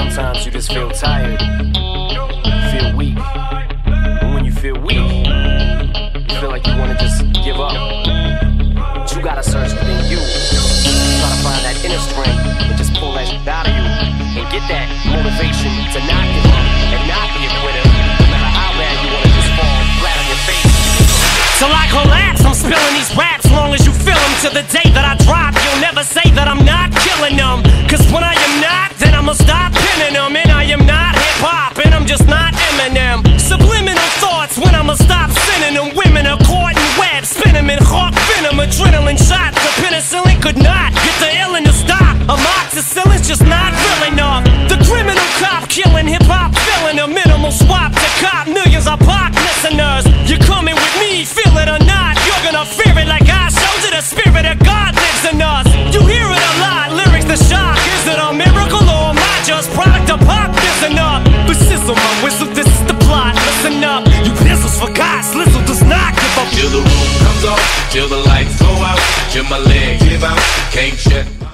Sometimes you just feel tired, feel weak. And when you feel weak, you feel like you wanna just give up. But you gotta search within you. Try to find that inner strength and just pull that shit out of you. And get that motivation to not give up and not be a quitter. No matter how bad you wanna just fall flat on your face. Till I collapse, I'm spilling these raps. Long as you feel them, to the day that I drop, you'll never say that I'm not killing them. Cause when I am not, then I'ma stop pinning them. And I am not hip-hop, and I'm just not Eminem. Subliminal thoughts when I'ma stop sending them. Women are caught in webs, spin them in hawk venom. Adrenaline shots, the penicillin could not get the illin to stop. Amoxicillin's just not real enough. The criminal cop killing hip-hop, filling a minimal swap to cop millions of pop listeners. You're coming with me, feel it or not, you're gonna fear it like I showed you. The spirit of God lives in us. You hear it a lot, lyrics the shock. Is it a miracle or am I just product of pop? Listen up, but sizzle my whistle, this is the plot. Listen up, you pistols for God, Slizzle does not give up. Till the roof comes off, till the lights go out, till my legs give out, can't shut